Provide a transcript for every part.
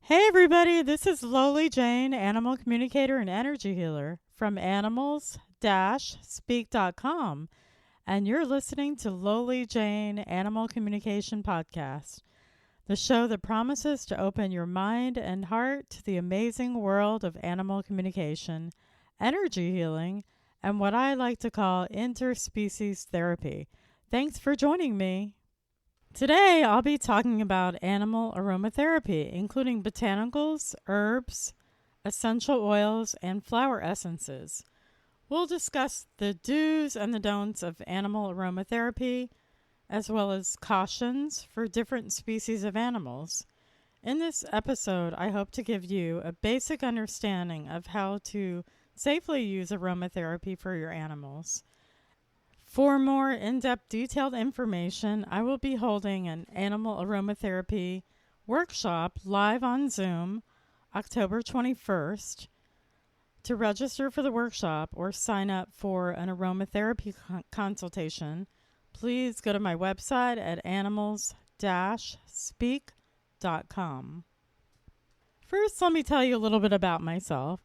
Hey everybody, this is Lowly Jane, animal communicator and energy healer from animals-speak.com, and you're listening to Lowly Jane Animal Communication Podcast, the show that promises to open your mind and heart to the amazing world of animal communication, energy healing, and what I like to call interspecies therapy. Thanks for joining me. Today, I'll be talking about animal aromatherapy, including botanicals, herbs, essential oils, and flower essences. We'll discuss the do's and the don'ts of animal aromatherapy, as well as cautions for different species of animals. In this episode, I hope to give you a basic understanding of how to safely use aromatherapy for your animals. For more in-depth detailed information, I will be holding an animal aromatherapy workshop live on Zoom October 21st. To register for the workshop or sign up for an aromatherapy consultation, please go to my website at animals-speak.com. First, let me tell you a little bit about myself.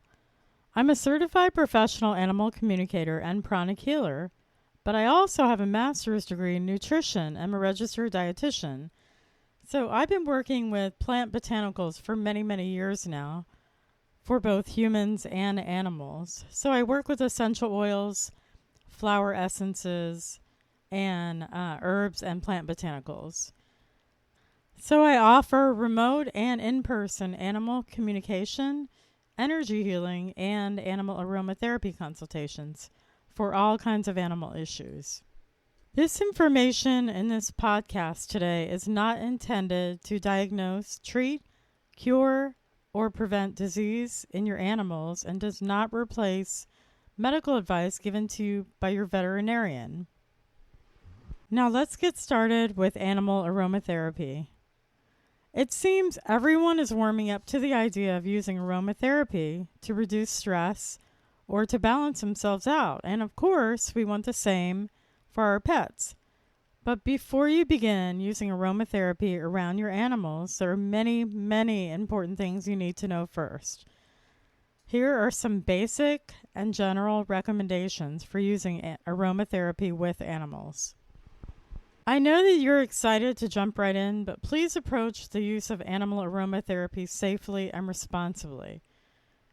I'm a certified professional animal communicator and pranic healer, but I also have a master's degree in nutrition and I'm a registered dietitian. So I've been working with plant botanicals for many, many years now for both humans and animals. So I work with essential oils, flower essences, and herbs and plant botanicals. So I offer remote and in-person animal communication, energy healing, and animal aromatherapy consultations for all kinds of animal issues. This information in this podcast today is not intended to diagnose, treat, cure, or prevent disease in your animals and does not replace medical advice given to you by your veterinarian. Now let's get started with animal aromatherapy. It seems everyone is warming up to the idea of using aromatherapy to reduce stress or to balance themselves out. And of course, we want the same for our pets. But before you begin using aromatherapy around your animals, there are many, many important things you need to know first. Here are some basic and general recommendations for using aromatherapy with animals. I know that you're excited to jump right in, but please approach the use of animal aromatherapy safely and responsibly.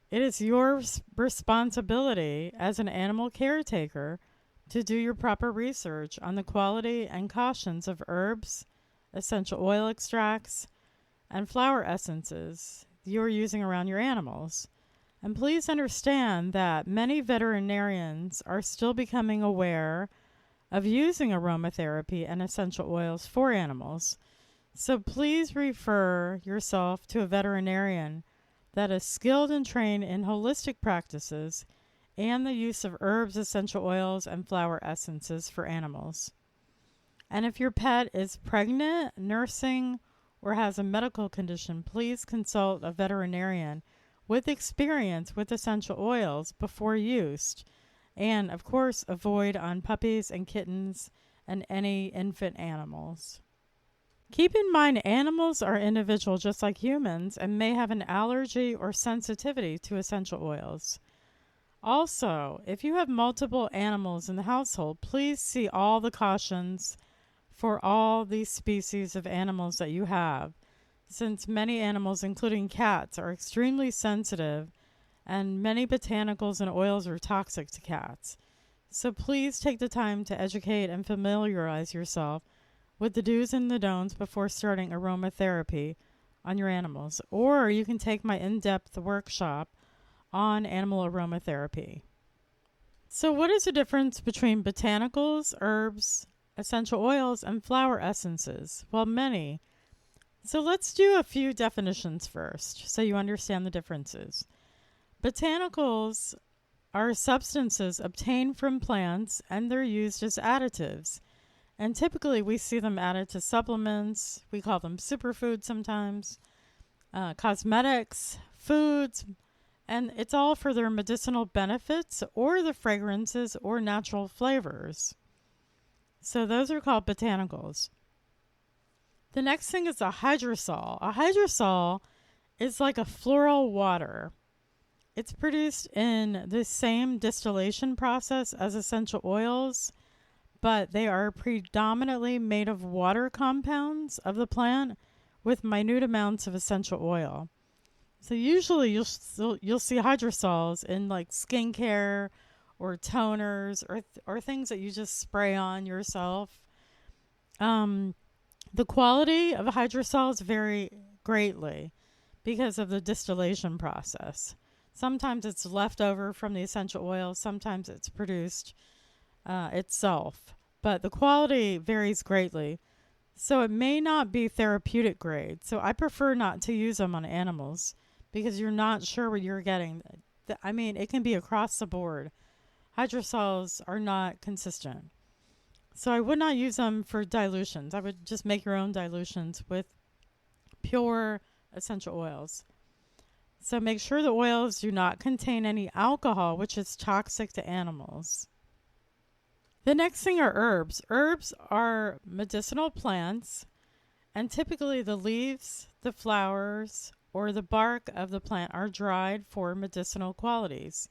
It is your responsibility as an animal caretaker to do your proper research on the quality and cautions of herbs, essential oil extracts, and flower essences you're using around your animals. And please understand that many veterinarians are still becoming aware of using aromatherapy and essential oils for animals. So please refer yourself to a veterinarian that is skilled and trained in holistic practices and the use of herbs, essential oils, and flower essences for animals. And if your pet is pregnant, nursing, or has a medical condition, please consult a veterinarian with experience with essential oils before use. And, of course, avoid on puppies and kittens and any infant animals. Keep in mind, animals are individual just like humans and may have an allergy or sensitivity to essential oils. Also, if you have multiple animals in the household, please see all the cautions for all these species of animals that you have, since many animals, including cats, are extremely sensitive and many botanicals and oils are toxic to cats. So please take the time to educate and familiarize yourself with the do's and the don'ts before starting aromatherapy on your animals. Or you can take my in-depth workshop on animal aromatherapy. So what is the difference between botanicals, herbs, essential oils, and flower essences? Well, many. So let's do a few definitions first so you understand the differences. Botanicals are substances obtained from plants and they're used as additives. And typically we see them added to supplements. We call them superfoods sometimes, cosmetics, foods, and it's all for their medicinal benefits or the fragrances or natural flavors. So those are called botanicals. The next thing is a hydrosol. A hydrosol is like a floral water. It's produced in the same distillation process as essential oils, but they are predominantly made of water compounds of the plant with minute amounts of essential oil. So usually you'll see hydrosols in like skincare or toners or things that you just spray on yourself. Um, the quality of hydrosols vary greatly because of the distillation process. Sometimes it's left over from the essential oil, sometimes it's produced itself, but the quality varies greatly. So it may not be therapeutic grade. So I prefer not to use them on animals because you're not sure what you're getting. I mean, it can be across the board. Hydrosols are not consistent. So I would not use them for dilutions. I would just make your own dilutions with pure essential oils. So make sure the oils do not contain any alcohol, which is toxic to animals. The next thing are herbs. Herbs are medicinal plants, and typically the leaves, the flowers, or the bark of the plant are dried for medicinal qualities.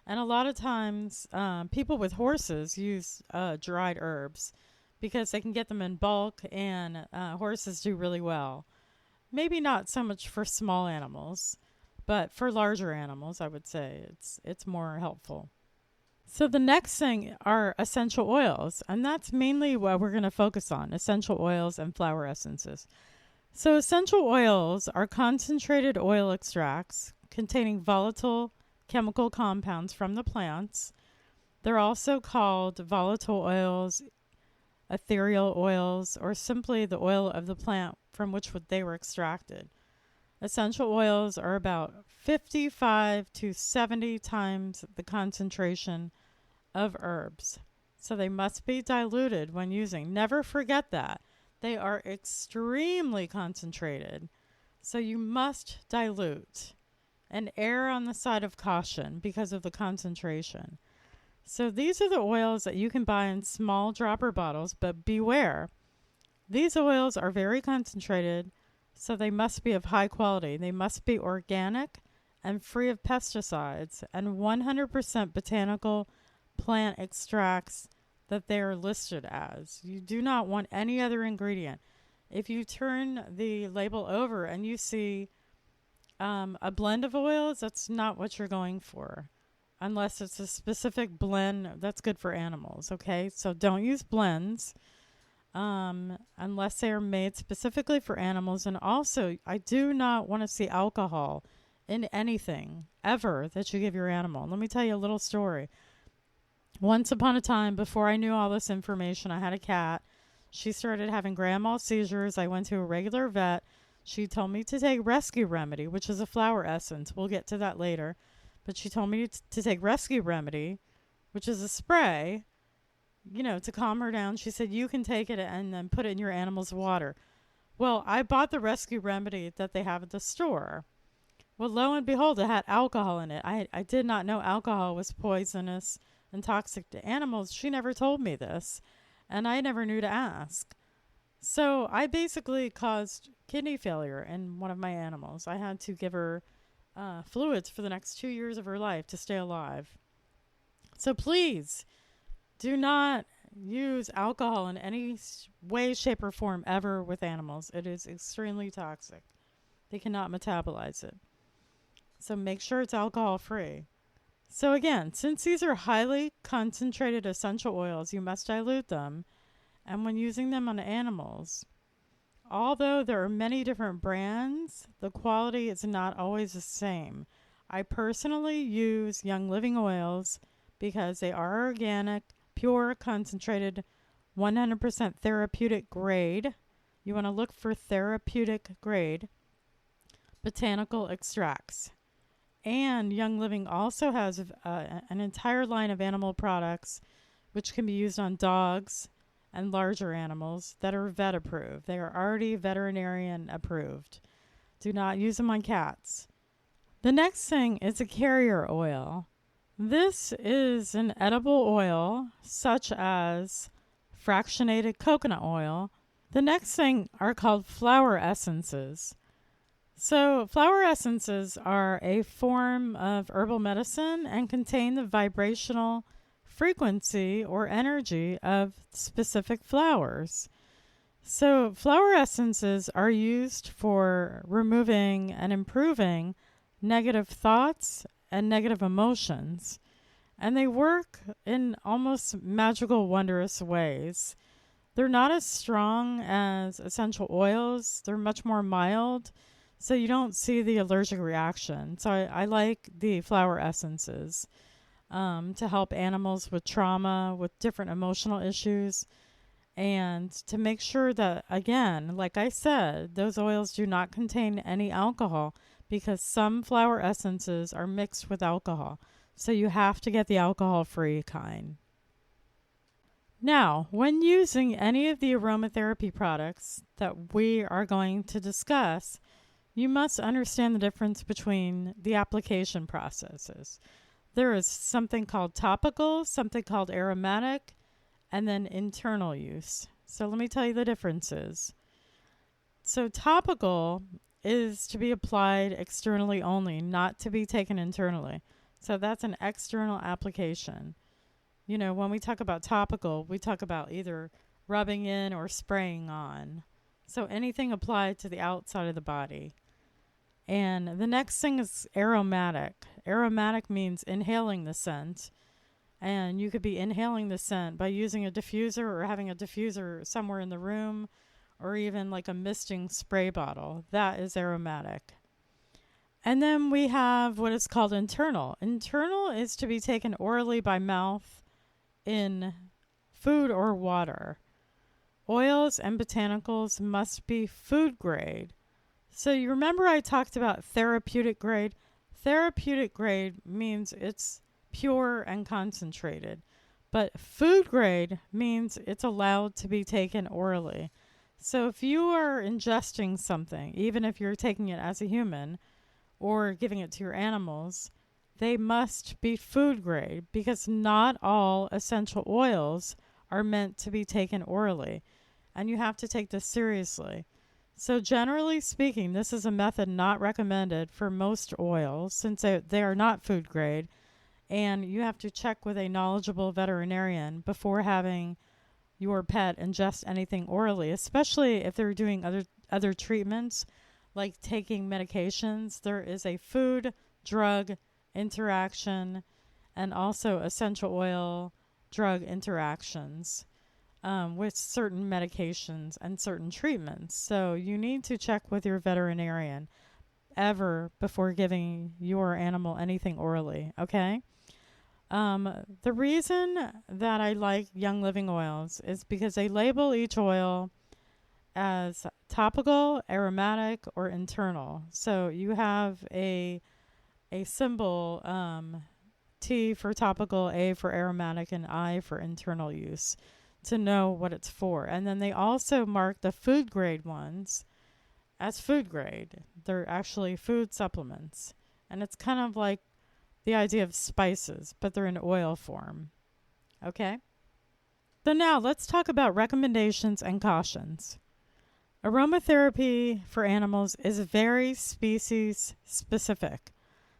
And a lot of times, people with horses use dried herbs because they can get them in bulk, and horses do really well. Maybe not so much for small animals, but for larger animals, I would say it's more helpful. So the next thing are essential oils, and that's mainly what we're going to focus on, essential oils and flower essences. So essential oils are concentrated oil extracts containing volatile chemical compounds from the plants. They're also called volatile oils, ethereal oils, or simply the oil of the plant from which they were extracted. Essential oils are about 55 to 70 times the concentration of herbs. So they must be diluted when using. Never forget that. They are extremely concentrated. So you must dilute and err on the side of caution because of the concentration. So these are the oils that you can buy in small dropper bottles, but beware. These oils are very concentrated, so they must be of high quality. They must be organic and free of pesticides and 100% botanical plant extracts that they are listed as. You do not want any other ingredient. If you turn the label over and you see a blend of oils, that's not what you're going for, unless it's a specific blend that's good for animals, okay? So don't use blends unless they are made specifically for animals. And also, I do not want to see alcohol in anything ever that you give your animal. Let me tell you a little story. Once upon a time, before I knew all this information, I had a cat. She started having grand mal seizures. I went to a regular vet. She told me to take Rescue Remedy, which is a flower essence. We'll get to that later. But she told me to take Rescue Remedy, which is a spray, to calm her down. She said, you can take it and then put it in your animal's water. Well, I bought the Rescue Remedy that they have at the store. Well, lo and behold, it had alcohol in it. I did not know alcohol was poisonous and toxic to animals. She never told me this, and I never knew to ask. So I basically caused kidney failure in one of my animals. I had to give her fluids for the next 2 years of her life to stay alive. So please do not use alcohol in any way, shape, or form ever with animals. It is extremely toxic. They cannot metabolize it. So make sure it's alcohol free. So again, since these are highly concentrated essential oils, you must dilute them. And when using them on animals, although there are many different brands, the quality is not always the same. I personally use Young Living oils because they are organic, pure, concentrated, 100% therapeutic grade. You want to look for therapeutic grade botanical extracts. And Young Living also has an entire line of animal products which can be used on dogs and larger animals that are vet approved. They are already veterinarian approved. Do not use them on cats. The next thing is a carrier oil. This is an edible oil such as fractionated coconut oil. The next thing are called flower essences. So, flower essences are a form of herbal medicine and contain the vibrational frequency or energy of specific flowers. So, flower essences are used for removing and improving negative thoughts and negative emotions, and they work in almost magical, wondrous ways. They're not as strong as essential oils, they're much more mild, so you don't see the allergic reaction. So, I like the flower essences to help animals with trauma, with different emotional issues and to make sure that, again, like I said, those oils do not contain any alcohol because some flower essences are mixed with alcohol. So you have to get the alcohol free kind. Now, when using any of the aromatherapy products that we are going to discuss, you must understand the difference between the application processes. There is something called topical, something called aromatic, and then internal use. So let me tell you the differences. So topical is to be applied externally only, not to be taken internally. So that's an external application. You know, when we talk about topical, we talk about either rubbing in or spraying on. So anything applied to the outside of the body. And the next thing is aromatic. Aromatic means inhaling the scent. And you could be inhaling the scent by using a diffuser or having a diffuser somewhere in the room or even like a misting spray bottle. That is aromatic. And then we have what is called internal. Internal is to be taken orally by mouth in food or water. Oils and botanicals must be food grade. So you remember I talked about therapeutic grade? Therapeutic grade means it's pure and concentrated. But food grade means it's allowed to be taken orally. So if you are ingesting something, even if you're taking it as a human or giving it to your animals, they must be food grade because not all essential oils are meant to be taken orally. And you have to take this seriously. So generally speaking, this is a method not recommended for most oils since they are not food grade. And you have to check with a knowledgeable veterinarian before having your pet ingest anything orally, especially if they're doing other treatments like taking medications. There is a food drug interaction and also essential oil drug interactions with certain medications and certain treatments. So you need to check with your veterinarian ever before giving your animal anything orally, okay? The reason that I like Young Living oils is because they label each oil as topical, aromatic, or internal. So you have a symbol, T for topical, A for aromatic, and I for internal use to know what it's for. And then they also mark the food grade ones as food grade. They're actually food supplements. And it's kind of like the idea of spices, but they're in oil form. Okay? So now let's talk about recommendations and cautions. Aromatherapy for animals is very species specific.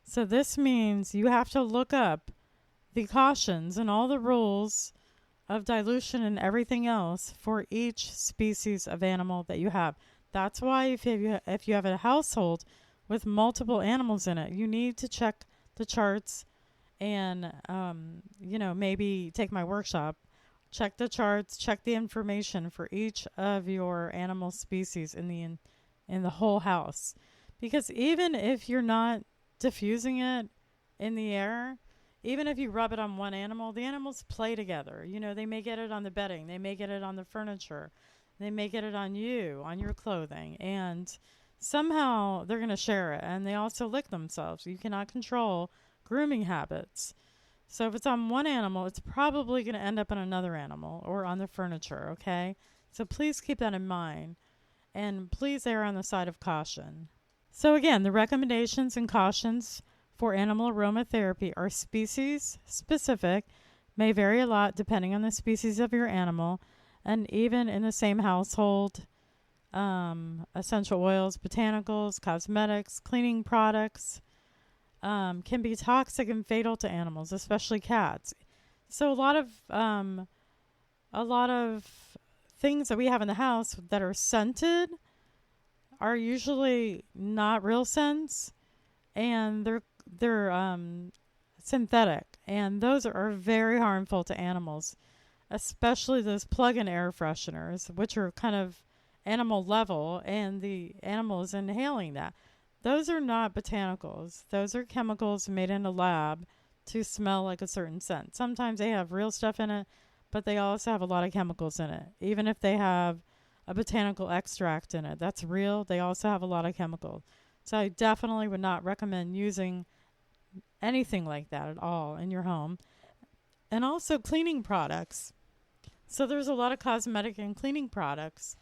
So this means you have to look up the cautions and all the rules of dilution and everything else for each species of animal that you have. That's why if you have a household with multiple animals in it, you need to check the charts and maybe take my workshop, check the charts, check the information for each of your animal species in the whole house, because even if you're not diffusing it in the air, even if you rub it on one animal, the animals play together. They may get it on the bedding, they may get it on the furniture, they may get it on you, on your clothing, and somehow they're going to share it. And they also lick themselves. You cannot control grooming habits. So if it's on one animal, it's probably going to end up on another animal or on the furniture, okay? So please keep that in mind. And please err on the side of caution. So again, the recommendations and cautions for animal aromatherapy are species specific, may vary a lot depending on the species of your animal, and even in the same household, essential oils, botanicals, cosmetics, cleaning products can be toxic and fatal to animals, especially cats. So a lot of things that we have in the house that are scented are usually not real scents, and they're synthetic, and those are very harmful to animals, especially those plug-in air fresheners, which are kind of animal level, and the animal is inhaling that. Those are not botanicals. Those are chemicals made in a lab to smell like a certain scent. Sometimes they have real stuff in it, but they also have a lot of chemicals in it. Even if they have a botanical extract in it, that's real. They also have a lot of chemicals. So I definitely would not recommend using anything like that at all in your home. And also cleaning products. So there's a lot of cosmetic and cleaning products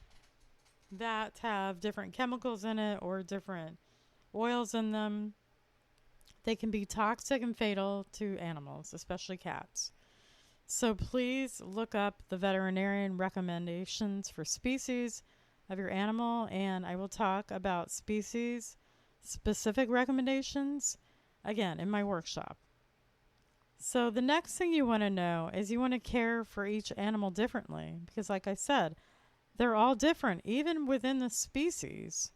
that have different chemicals in it or different oils in them. They can be toxic and fatal to animals, especially cats. So please look up the veterinarian recommendations for species of your animal, and I will talk about species specific recommendations again in my workshop. So the next thing you want to know is you want to care for each animal differently because, like I said, they're all different, even within the species.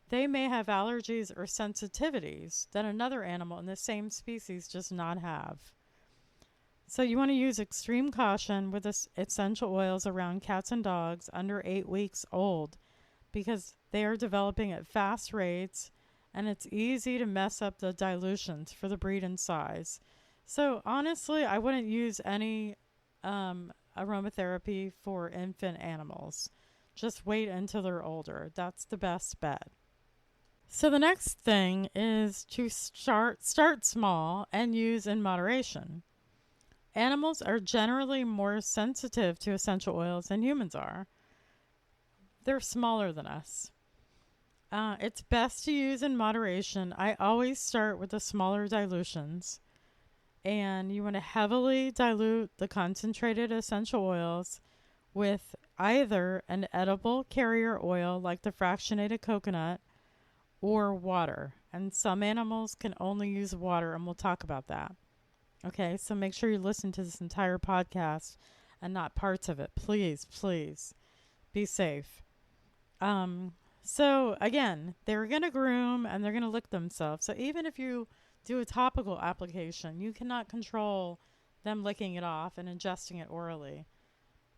They may have allergies or sensitivities that another animal in the same species does not have. So you want to use extreme caution with essential oils around cats and dogs under 8 weeks old because they are developing at fast rates and it's easy to mess up the dilutions for the breed and size. So honestly, I wouldn't use any aromatherapy for infant animals. Just wait until they're older. That's the best bet. So the next thing is to start small and use in moderation. Animals are generally more sensitive to essential oils than humans are. They're smaller than us. It's best to use in moderation. I always start with the smaller dilutions, and you want to heavily dilute the concentrated essential oils with either an edible carrier oil like the fractionated coconut or water. And some animals can only use water, and we'll talk about that. Okay, so make sure you listen to this entire podcast and not parts of it. Please, please be safe. So again, they're going to groom and they're going to lick themselves. So even if you do a topical application, you cannot control them licking it off and ingesting it orally.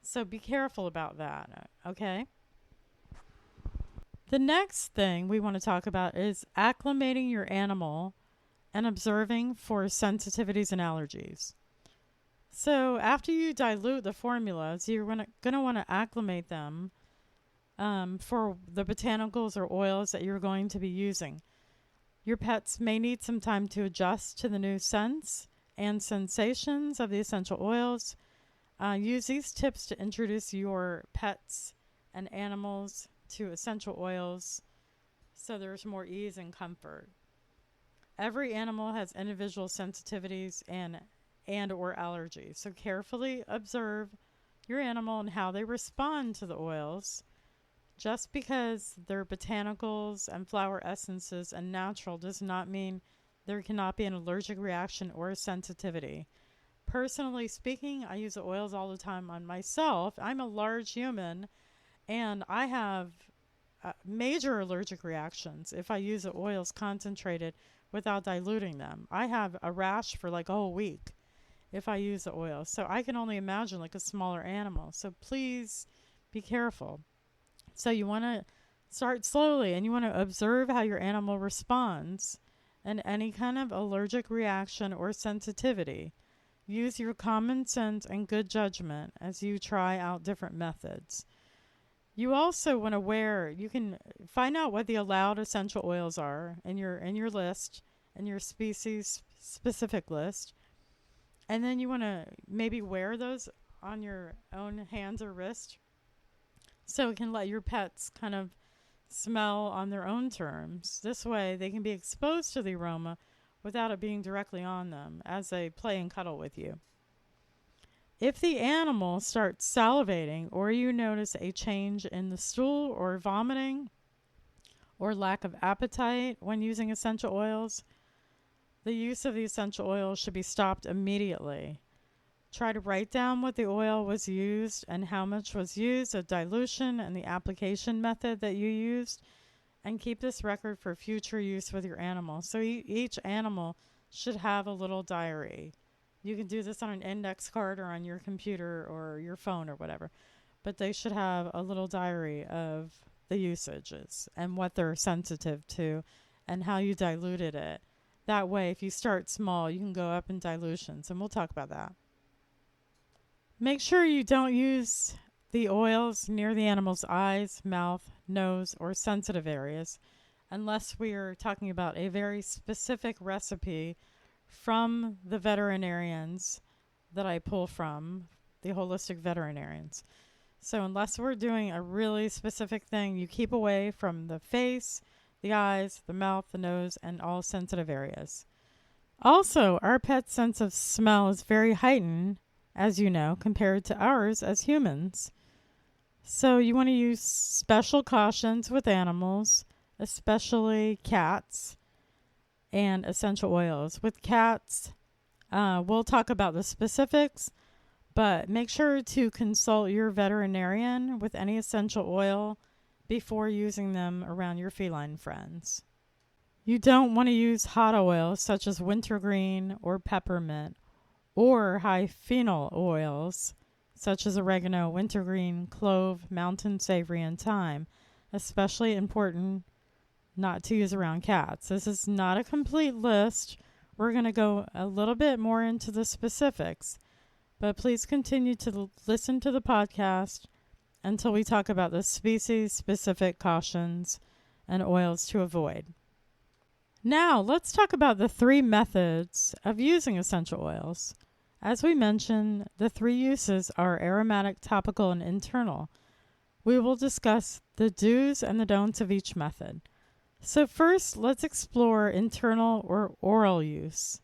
So be careful about that. Okay. The next thing we want to talk about is acclimating your animal and observing for sensitivities and allergies. So after you dilute the formulas, you're going to want to acclimate them for the botanicals or oils that you're going to be using. Your pets may need some time to adjust to the new scents and sensations of the essential oils. Use these tips to introduce your pets and animals to essential oils so there's more ease and comfort. Every animal has individual sensitivities and or allergies. So carefully observe your animal and how they respond to the oils. Just because they're botanicals and flower essences and natural does not mean there cannot be an allergic reaction or a sensitivity. Personally speaking, I use the oils all the time on myself. I'm a large human and I have major allergic reactions if I use the oils concentrated without diluting them. I have a rash for like a whole week if I use the oil. So I can only imagine like a smaller animal. So please be careful. So you want to start slowly and you want to observe how your animal responds and any kind of allergic reaction or sensitivity. Use your common sense and good judgment as you try out different methods. You also want to you can find out what the allowed essential oils are in your list, in your species specific list. And then you want to maybe wear those on your own hands or wrist so it can let your pets kind of smell on their own terms. This way they can be exposed to the aroma without it being directly on them as they play and cuddle with you. If the animal starts salivating or you notice a change in the stool or vomiting or lack of appetite when using essential oils, the use of the essential oils should be stopped immediately. Try to write down what the oil was used and how much was used, the dilution and the application method that you used, and keep this record for future use with your animal. So each animal should have a little diary. You can do this on an index card or on your computer or your phone or whatever, but they should have a little diary of the usages and what they're sensitive to and how you diluted it. That way, if you start small, you can go up in dilutions, and we'll talk about that. Make sure you don't use the oils near the animal's eyes, mouth, nose, or sensitive areas unless we are talking about a very specific recipe from the veterinarians that I pull from, the holistic veterinarians. So unless we're doing a really specific thing, you keep away from the face, the eyes, the mouth, the nose, and all sensitive areas. Also, our pet's sense of smell is very heightened, as you know, compared to ours as humans. So you want to use special cautions with animals, especially cats, and essential oils. With cats, we'll talk about the specifics, but make sure to consult your veterinarian with any essential oil before using them around your feline friends. You don't want to use hot oils such as wintergreen or peppermint, or high phenol oils such as oregano, wintergreen, clove, mountain savory, and thyme. Especially important not to use around cats. This is not a complete list. We're going to go a little bit more into the specifics, but please continue to listen to the podcast until we talk about the species-specific cautions and oils to avoid. Now, let's talk about the 3 methods of using essential oils. As we mentioned, the 3 uses are aromatic, topical, and internal. We will discuss the do's and the don'ts of each method. So first, let's explore internal or oral use.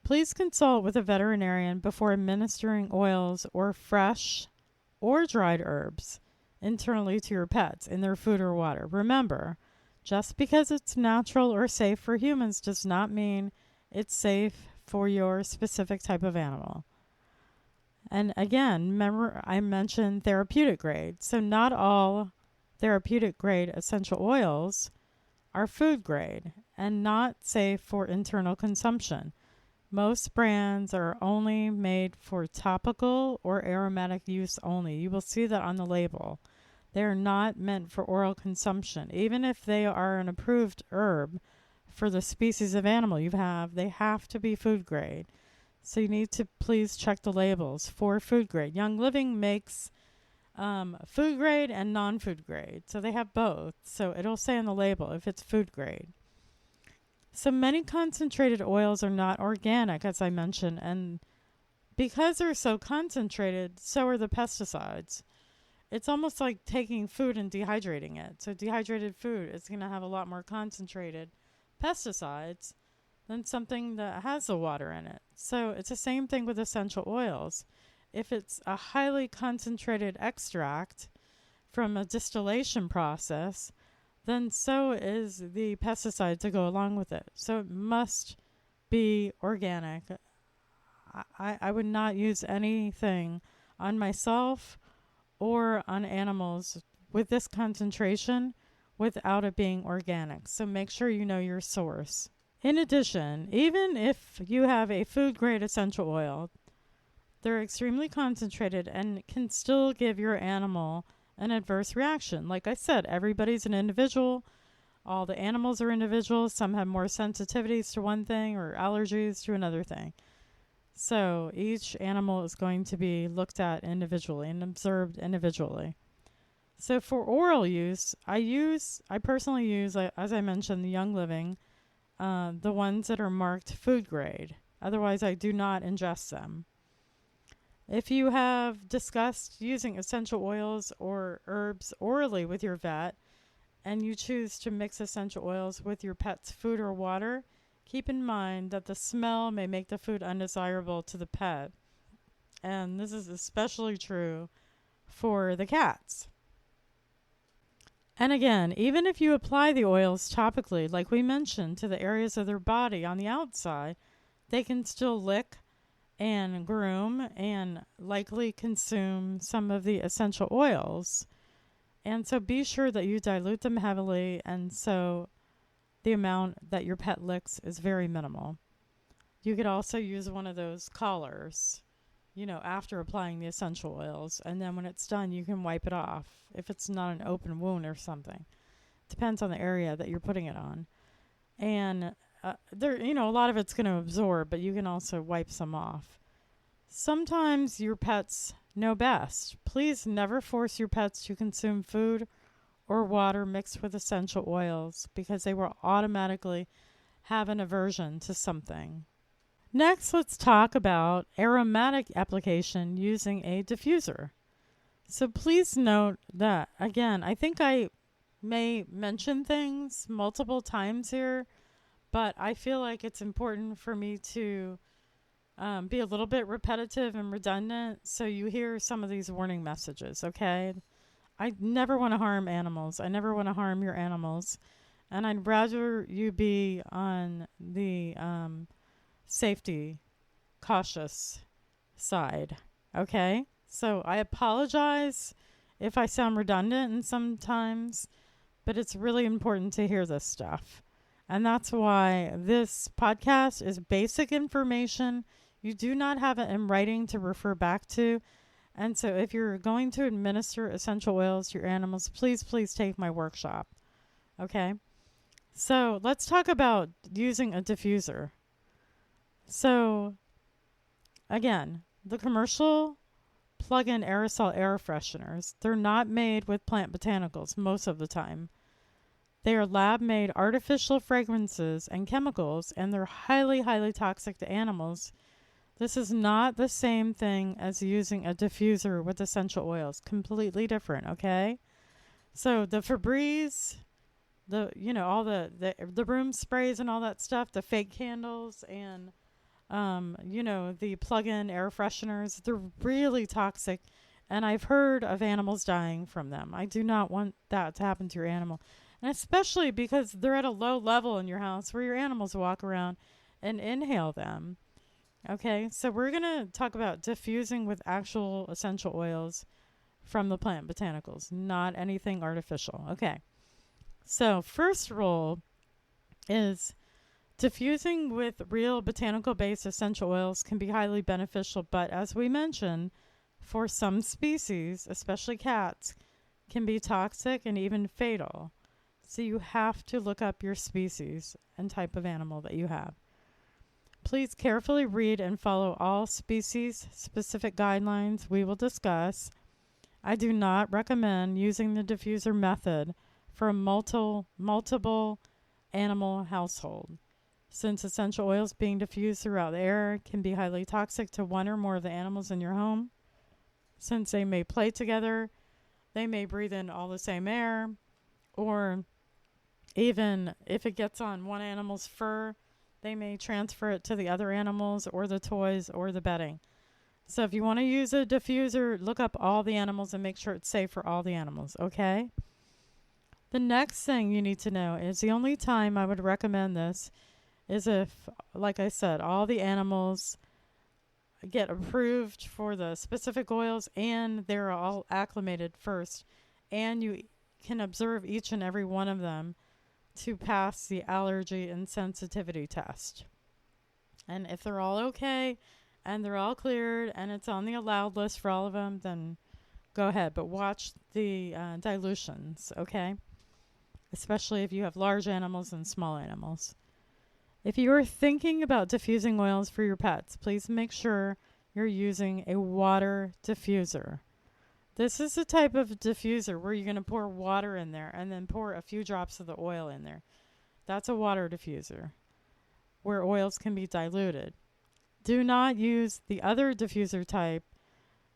Please consult with a veterinarian before administering oils or fresh or dried herbs internally to your pets in their food or water. Remember, just because it's natural or safe for humans does not mean it's safe for your specific type of animal. And again, remember I mentioned therapeutic grade. So not all therapeutic grade essential oils are food grade and not safe for internal consumption. Most brands are only made for topical or aromatic use only. You will see that on the label. They are not meant for oral consumption. Even if they are an approved herb for the species of animal you have, they have to be food grade. So you need to please check the labels for food grade. Young Living makes food grade and non-food grade. So they have both. So it'll say on the label if it's food grade. So many concentrated oils are not organic, as I mentioned, and because they're so concentrated, so are the pesticides. It's almost like taking food and dehydrating it. So dehydrated food is going to have a lot more concentrated pesticides than something that has the water in it. So it's the same thing with essential oils. If it's a highly concentrated extract from a distillation process, then so is the pesticide to go along with it. So it must be organic. I would not use anything on myself or on animals with this concentration without it being organic. So make sure you know your source. In addition, even if you have a food grade essential oil, they're extremely concentrated and can still give your animal an adverse reaction. Like I said, everybody's an individual. All the animals are individuals. Some have more sensitivities to one thing or allergies to another thing. So each animal is going to be looked at individually and observed individually. So for oral use, I personally use, as I mentioned, the Young Living, the ones that are marked food grade. Otherwise, I do not ingest them. If you have discussed using essential oils or herbs orally with your vet, and you choose to mix essential oils with your pet's food or water, keep in mind that the smell may make the food undesirable to the pet. And this is especially true for the cats. And again, even if you apply the oils topically, like we mentioned, to the areas of their body on the outside, they can still lick and groom and likely consume some of the essential oils. And so be sure that you dilute them heavily, and so the amount that your pet licks is very minimal. You could also use one of those collars, after applying the essential oils, and then when it's done, you can wipe it off if it's not an open wound or something. Depends on the area that you're putting it on. And a lot of it's going to absorb, but you can also wipe some off. Sometimes your pets know best. Please never force your pets to consume food or water mixed with essential oils because they will automatically have an aversion to something. Next, let's talk about aromatic application using a diffuser. So please note that, again, I think I may mention things multiple times here, but I feel like it's important for me to be a little bit repetitive and redundant so you hear some of these warning messages, okay? I never want to harm animals. I never want to harm your animals. And I'd rather you be on the safety, cautious side, okay? So I apologize if I sound redundant and sometimes, but it's really important to hear this stuff. And that's why this podcast is basic information. You do not have it in writing to refer back to. And so if you're going to administer essential oils to your animals, please, please take my workshop. Okay? So let's talk about using a diffuser. So again, the commercial plug-in aerosol air fresheners, they're not made with plant botanicals most of the time. They are lab-made artificial fragrances and chemicals, and they're highly, highly toxic to animals. This is not the same thing as using a diffuser with essential oils. Completely different, okay? So the Febreze, all the room sprays and all that stuff, the fake candles and the plug-in air fresheners, they're really toxic, and I've heard of animals dying from them. I do not want that to happen to your animal, and especially because they're at a low level in your house where your animals walk around and inhale them. Okay, so we're going to talk about diffusing with actual essential oils from the plant botanicals, not anything artificial. Okay, so first rule is diffusing with real botanical-based essential oils can be highly beneficial, but as we mentioned, for some species, especially cats, can be toxic and even fatal. So you have to look up your species and type of animal that you have. Please carefully read and follow all species-specific guidelines we will discuss. I do not recommend using the diffuser method for a multiple animal household, since essential oils being diffused throughout the air can be highly toxic to one or more of the animals in your home. Since they may play together, they may breathe in all the same air, or even if it gets on one animal's fur, they may transfer it to the other animals or the toys or the bedding. So if you want to use a diffuser, look up all the animals and make sure it's safe for all the animals, okay? The next thing you need to know is the only time I would recommend this is if, like I said, all the animals get approved for the specific oils and they're all acclimated first, and you can observe each and every one of them to pass the allergy and sensitivity test. And if they're all okay and they're all cleared and it's on the allowed list for all of them, then go ahead. But watch the dilutions, okay? Especially if you have large animals and small animals. If you are thinking about diffusing oils for your pets, please make sure you're using a water diffuser. This is the type of diffuser where you're going to pour water in there and then pour a few drops of the oil in there. That's a water diffuser where oils can be diluted. Do not use the other diffuser type,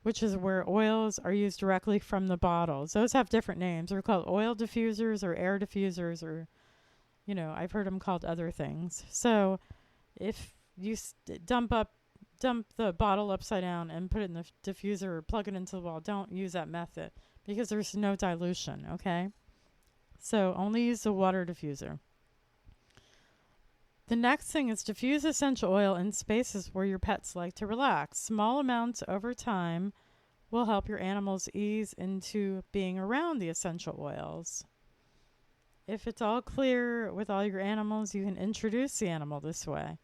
which is where oils are used directly from the bottles. Those have different names. They're called oil diffusers or air diffusers, or, I've heard them called other things. So if you dump up dump the bottle upside down and put it in the diffuser or plug it into the wall. Don't use that method because there's no dilution, okay? So only use the water diffuser. The next thing is diffuse essential oil in spaces where your pets like to relax. Small amounts over time will help your animals ease into being around the essential oils. If it's all clear with all your animals, you can introduce the animal this way.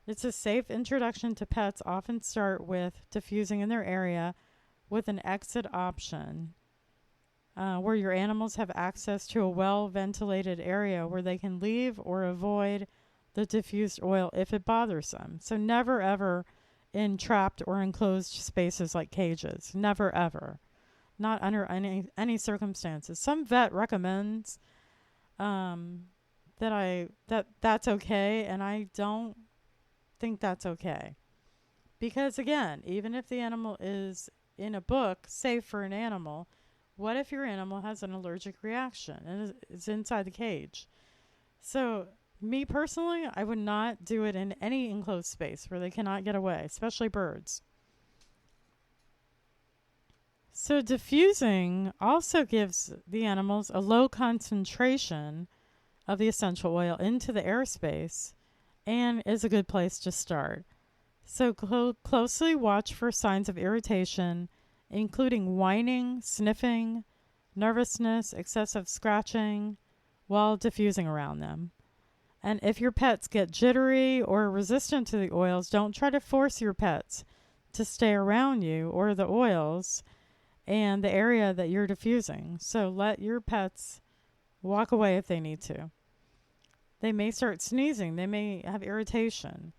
It's a safe introduction to pets. Often start with diffusing in their area with an exit option where your animals have access to a well-ventilated area where they can leave or avoid the diffused oil if it bothers them. So never ever in trapped or enclosed spaces like cages. Never ever. Not under any circumstances. Some vet recommends that's okay, and I don't think that's okay. Because again, even if the animal is in a book safe for an animal, what if your animal has an allergic reaction and is inside the cage? So me personally, I would not do it in any enclosed space where they cannot get away, especially birds. So diffusing also gives the animals a low concentration of the essential oil into the airspace and is a good place to start. So closely watch for signs of irritation, including whining, sniffing, nervousness, excessive scratching while diffusing around them. And if your pets get jittery or resistant to the oils, don't try to force your pets to stay around you or the oils and the area that you're diffusing. So let your pets walk away if they need to. They may start sneezing. They may have irritation.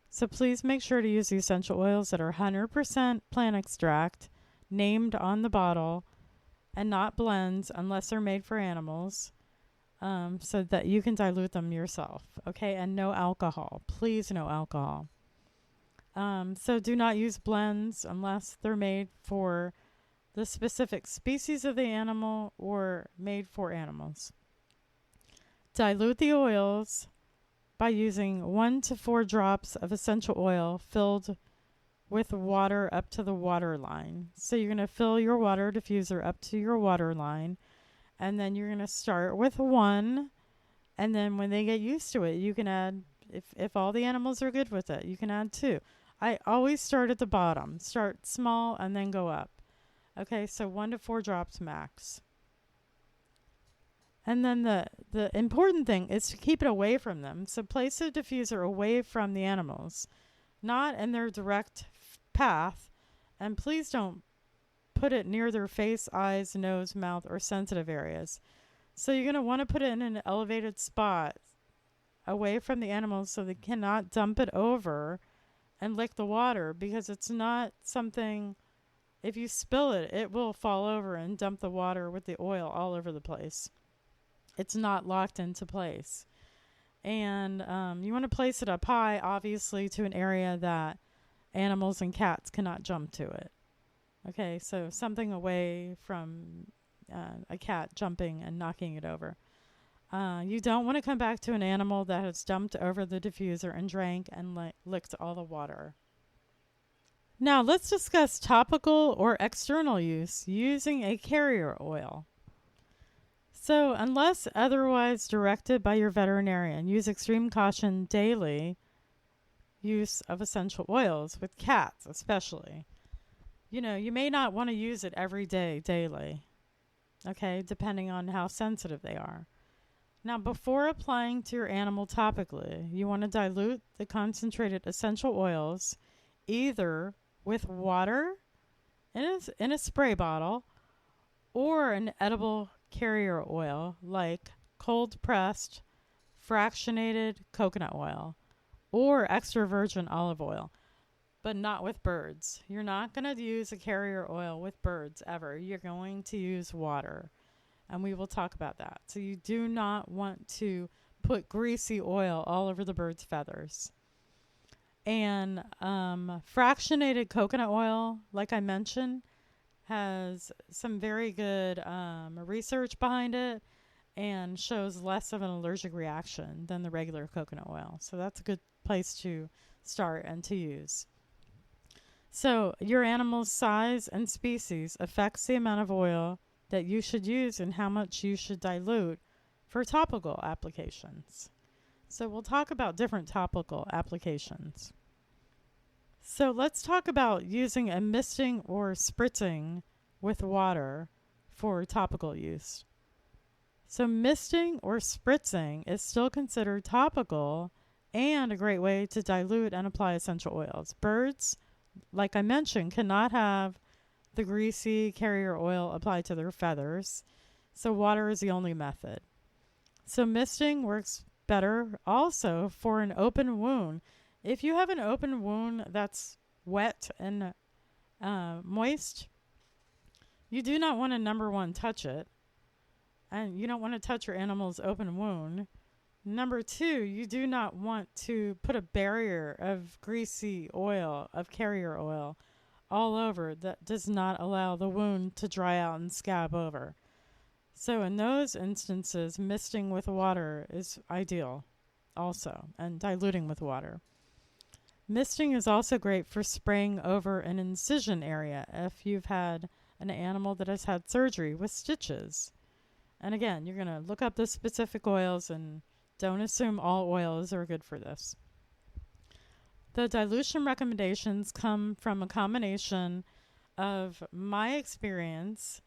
So please make sure to use the essential oils that are 100% plant extract, named on the bottle, and not blends unless they're made for animals, so that you can dilute them yourself. Okay, and no alcohol. Please, no alcohol. So do not use blends unless they're made for the specific species of the animal or made for animals. Dilute the oils by using 1 to 4 drops of essential oil filled with water up to the water line. So you're going to fill your water diffuser up to your water line, and then you're going to start with 1, and then when they get used to it, you can add, if all the animals are good with it, you can add 2. I always start at the bottom. Start small and then go up. Okay, so 1 to 4 drops max. And then the important thing is to keep it away from them. So place the diffuser away from the animals, not in their direct path. And please don't put it near their face, eyes, nose, mouth, or sensitive areas. So you're going to want to put it in an elevated spot away from the animals so they cannot dump it over and lick the water, because it's not something, if you spill it, it will fall over and dump the water with the oil all over the place. It's not locked into place. And you want to place it up high, obviously, to an area that animals and cats cannot jump to it. Okay, so something away from a cat jumping and knocking it over. You don't want to come back to an animal that has dumped over the diffuser and drank and licked all the water. Now let's discuss topical or external use using a carrier oil. So unless otherwise directed by your veterinarian, use extreme caution daily use of essential oils with cats especially. You know, you may not want to use it every day, daily, okay, depending on how sensitive they are. Now, before applying to your animal topically, you want to dilute the concentrated essential oils either with water in a spray bottle or an edible carrier oil like cold pressed fractionated coconut oil or extra virgin olive oil, but not with birds. You're not going to use a carrier oil with birds ever. You're going to use water, and we will talk about that. So you do not want to put greasy oil all over the bird's feathers. And fractionated coconut oil, like I mentioned, has some very good research behind it and shows less of an allergic reaction than the regular coconut oil. So that's a good place to start and to use. So your animal's size and species affects the amount of oil that you should use and how much you should dilute for topical applications. So we'll talk about different topical applications. So let's talk about using a misting or spritzing with water for topical use. So misting or spritzing is still considered topical and a great way to dilute and apply essential oils. Birds, like I mentioned, cannot have the greasy carrier oil applied to their feathers, so water is the only method. So misting works better also for an open wound. If you have an open wound that's wet and moist, you do not want to, number one, touch it, and you don't want to touch your animal's open wound. Number two, you do not want to put a barrier of greasy oil, of carrier oil, all over that does not allow the wound to dry out and scab over. So in those instances, misting with water is ideal also, and diluting with water. Misting is also great for spraying over an incision area if you've had an animal that has had surgery with stitches. And again, you're going to look up the specific oils and don't assume all oils are good for this. The dilution recommendations come from a combination of my experience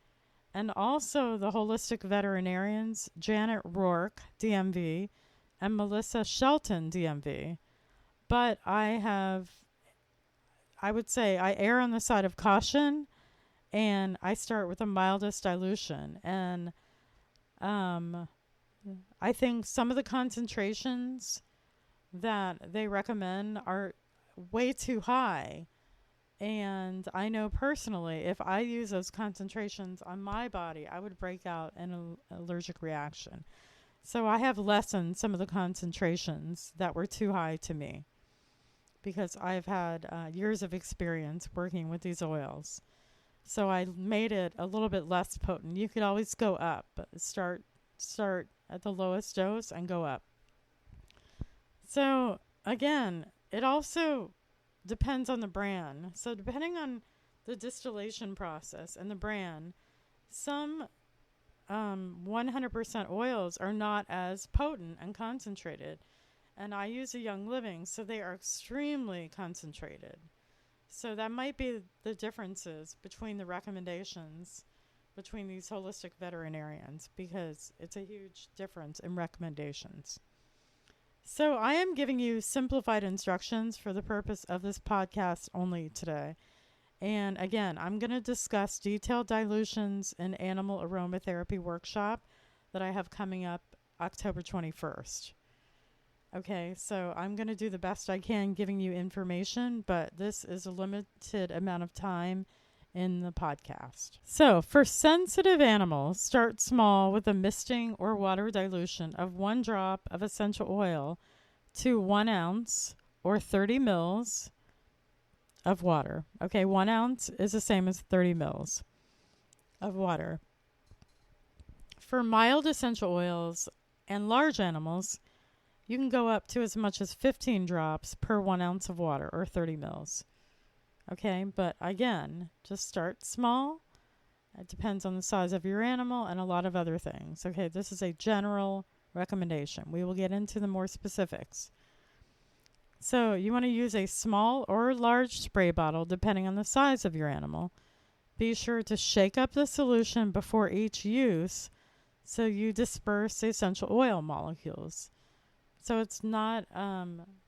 and also the holistic veterinarians Janet Rourke, DMV, and Melissa Shelton, DMV. But I would say I err on the side of caution, and I start with the mildest dilution. And I think some of the concentrations that they recommend are way too high. And I know personally, if I use those concentrations on my body, I would break out an allergic reaction. So I have lessened some of the concentrations that were too high to me because I've had years of experience working with these oils. So I made it a little bit less potent. You could always go up, start at the lowest dose and go up. So again, it also depends on the brand. So depending on the distillation process and the brand, some 100% oils are not as potent and concentrated. And I use a Young Living, so they are extremely concentrated. So that might be the differences between the recommendations between these holistic veterinarians, because it's a huge difference in recommendations. So I am giving you simplified instructions for the purpose of this podcast only today. And again, I'm going to discuss detailed dilutions in animal aromatherapy workshop that I have coming up October 21st. Okay, so I'm going to do the best I can giving you information, but this is a limited amount of time in the podcast. So for sensitive animals, start small with a misting or water dilution of 1 drop of essential oil to 1 ounce or 30 mils of water. Okay, 1 ounce is the same as 30 mils of water. For mild essential oils and large animals, you can go up to as much as 15 drops per 1 ounce of water or 30 mils. Okay, but again, just start small. It depends on the size of your animal and a lot of other things. Okay, this is a general recommendation. We will get into the more specifics. So you want to use a small or large spray bottle depending on the size of your animal. Be sure to shake up the solution before each use so you disperse the essential oil molecules. So it's not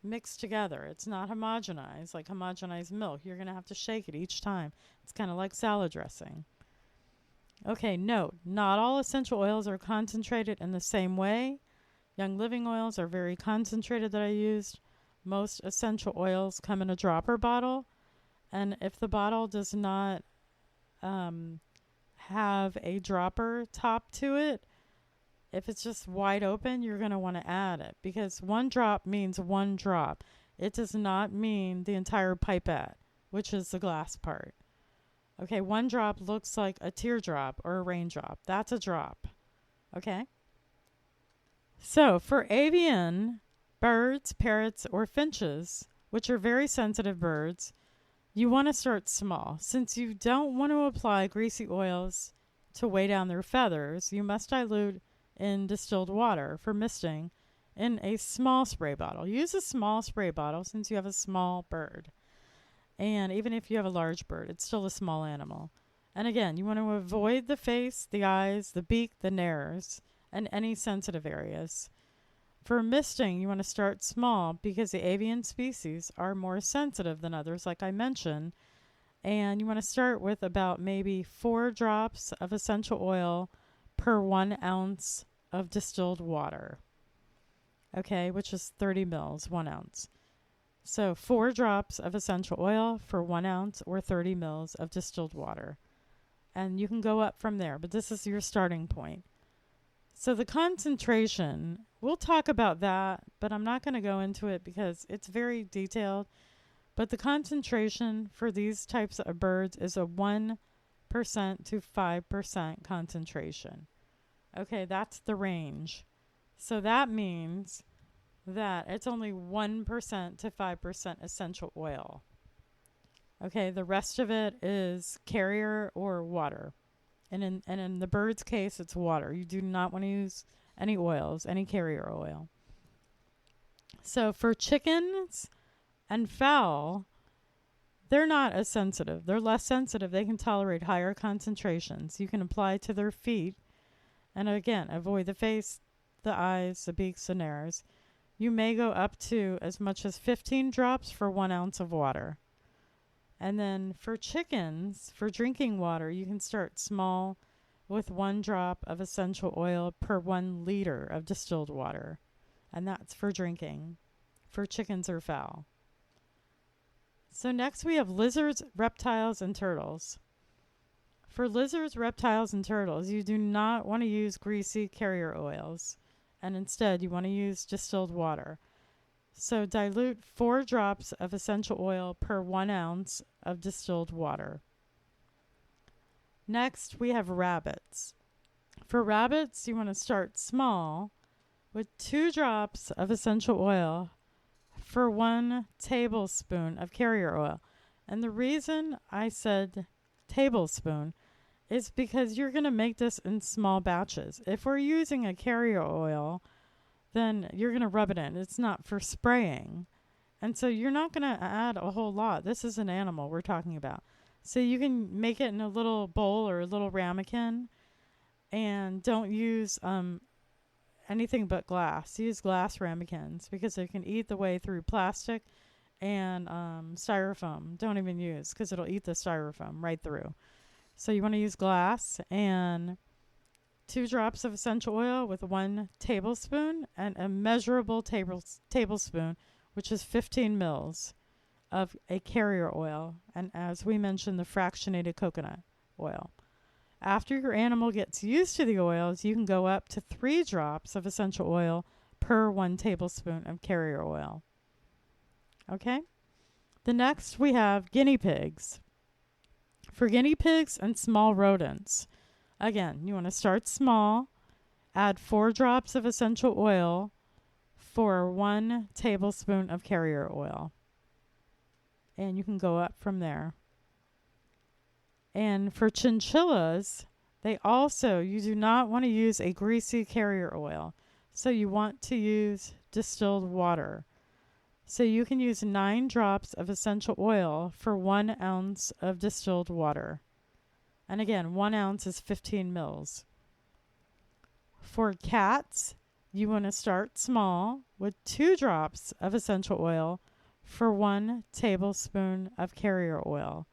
mixed together. It's not homogenized like homogenized milk. You're going to have to shake it each time. It's kind of like salad dressing. Okay, note, not all essential oils are concentrated in the same way. Young Living oils are very concentrated that I used. Most essential oils come in a dropper bottle. And if the bottle does not have a dropper top to it, if it's just wide open, you're going to want to add it because 1 drop means 1 drop. It does not mean the entire pipette, which is the glass part. Okay, 1 drop looks like a teardrop or a raindrop. That's a drop. Okay? So for avian birds, parrots, or finches, which are very sensitive birds, You want to start small. Since you don't want to apply greasy oils to weigh down their feathers, you must dilute in distilled water for misting in a small spray bottle. Use a small spray bottle since you have a small bird. And even if you have a large bird, it's still a small animal. And again, you want to avoid the face, the eyes, the beak, the nares, and any sensitive areas. For misting, you want to start small because the avian species are more sensitive than others, like I mentioned. And you want to start with about maybe 4 drops of essential oil per 1 ounce of distilled water. Okay, which is 30 mils, 1 ounce. So 4 drops of essential oil for 1 ounce or 30 mils of distilled water. And you can go up from there, but this is your starting point. So the concentration, we'll talk about that, but I'm not going to go into it because it's very detailed. But the concentration for these types of birds is a 1% to 5% concentration. Okay, that's the range. So that means that it's only 1% to 5% essential oil. Okay, the rest of it is carrier or water. And in the bird's case, it's water. You do not want to use any oils, any carrier oil. So for chickens and fowl, they're not as sensitive. They're less sensitive. They can tolerate higher concentrations. You can apply to their feet. And again, avoid the face, the eyes, the beaks, the nares. You may go up to as much as 15 drops for 1 ounce of water. And then for chickens, for drinking water, you can start small with 1 drop of essential oil per 1 liter of distilled water. And that's for drinking, for chickens or fowl. So next we have lizards, reptiles, and turtles. For lizards, reptiles, and turtles, you do not want to use greasy carrier oils. And instead, you want to use distilled water. So dilute 4 drops of essential oil per 1 ounce of distilled water. Next, we have rabbits. For rabbits, you want to start small with 2 drops of essential oil for 1 tablespoon of carrier oil. And the reason I said tablespoon is because you're going to make this in small batches. If we're using a carrier oil, then you're going to rub it in. It's not for spraying. And so you're not going to add a whole lot. This is an animal we're talking about. So you can make it in a little bowl or a little ramekin, and don't use anything but glass. Use glass ramekins because they can eat the way through plastic and styrofoam. Don't even use because it'll eat the styrofoam right through. So you want to use glass and 2 drops of essential oil with 1 tablespoon and a measurable tablespoon, which is 15 mils of a carrier oil. And as we mentioned, the fractionated coconut oil. After your animal gets used to the oils, you can go up to 3 drops of essential oil per 1 tablespoon of carrier oil. Okay? The next we have guinea pigs. For guinea pigs and small rodents, again, you want to start small, add 4 drops of essential oil for 1 tablespoon of carrier oil. And you can go up from there. And for chinchillas, you do not want to use a greasy carrier oil. So you want to use distilled water. So you can use 9 drops of essential oil for 1 ounce of distilled water. And again, 1 ounce is 15 mils. For cats, you want to start small with 2 drops of essential oil for 1 tablespoon of carrier oil.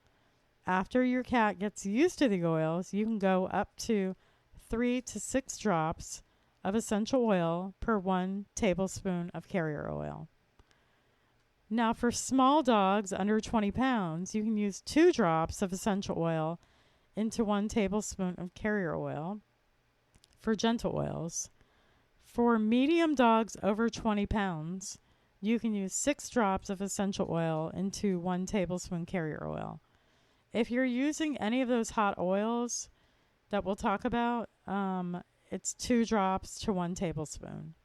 After your cat gets used to the oils, you can go up to 3 to 6 drops of essential oil per 1 tablespoon of carrier oil. Now for small dogs under 20 pounds, you can use 2 drops of essential oil into 1 tablespoon of carrier oil for gentle oils. For medium dogs over 20 pounds, you can use 6 drops of essential oil into 1 tablespoon carrier oil. If you're using any of those hot oils that we'll talk about, it's 2 drops to 1 tablespoon,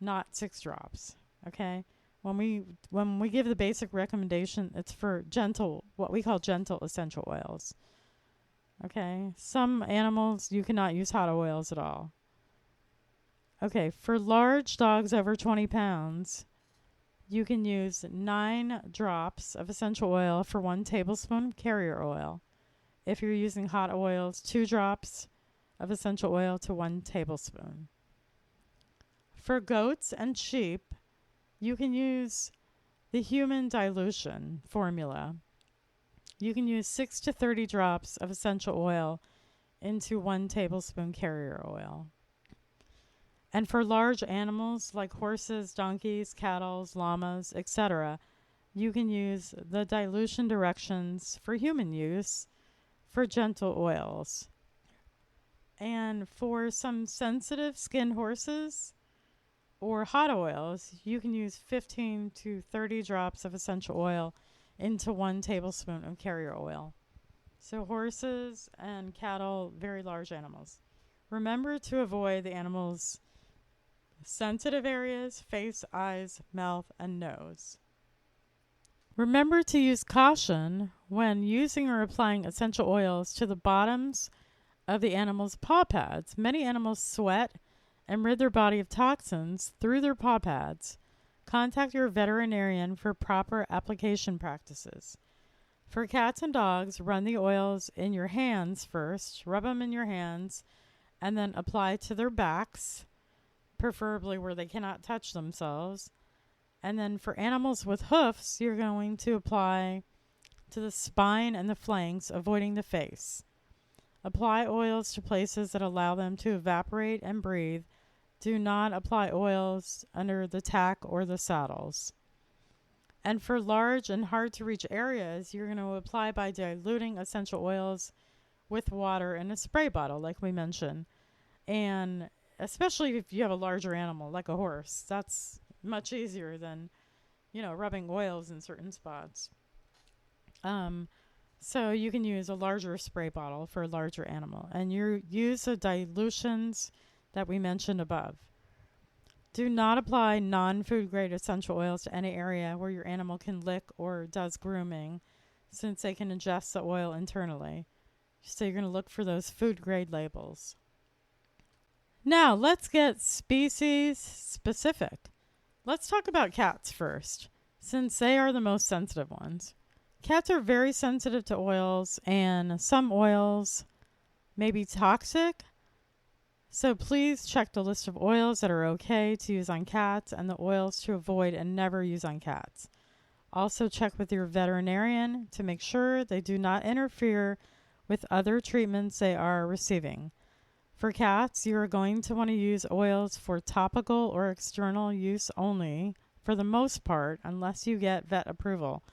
not 6 drops. Okay? When we give the basic recommendation, it's for gentle, what we call gentle essential oils. Okay? Some animals you cannot use hot oils at all. Okay, for large dogs over 20 pounds, you can use 9 drops of essential oil for 1 tablespoon carrier oil. If you're using hot oils, 2 drops of essential oil to 1 tablespoon. For goats and sheep, you can use the human dilution formula. You can use 6 to 30 drops of essential oil into 1 tablespoon carrier oil. And for large animals like horses, donkeys, cattle, llamas, etc., you can use the dilution directions for human use for gentle oils. And for some sensitive skin horses or hot oils, you can use 15 to 30 drops of essential oil into 1 tablespoon of carrier oil. So horses and cattle, very large animals. Remember to avoid the animals' sensitive areas: face, eyes, mouth, and nose. Remember to use caution when using or applying essential oils to the bottoms of the animal's paw pads. Many animals sweat and rid their body of toxins through their paw pads. Contact your veterinarian for proper application practices. For cats and dogs, run the oils in your hands first, rub them in your hands, and then apply to their backs, preferably where they cannot touch themselves. And then for animals with hoofs, you're going to apply to the spine and the flanks, avoiding the face. Apply oils to places that allow them to evaporate and breathe. Do not apply oils under the tack or the saddles. And for large and hard to reach areas, you're going to apply by diluting essential oils with water in a spray bottle, like we mentioned. And especially if you have a larger animal, like a horse, that's much easier than, rubbing oils in certain spots. So you can use a larger spray bottle for a larger animal. And you use the dilutions that we mentioned above. Do not apply non-food grade essential oils to any area where your animal can lick or does grooming, since they can ingest the oil internally. So you're going to look for those food grade labels. Now let's get species specific. Let's talk about cats first, since they are the most sensitive ones. Cats are very sensitive to oils, and some oils may be toxic. So please check the list of oils that are okay to use on cats and the oils to avoid and never use on cats. Also check with your veterinarian to make sure they do not interfere with other treatments they are receiving. For cats, you are going to want to use oils for topical or external use only, for the most part, unless you get vet approval.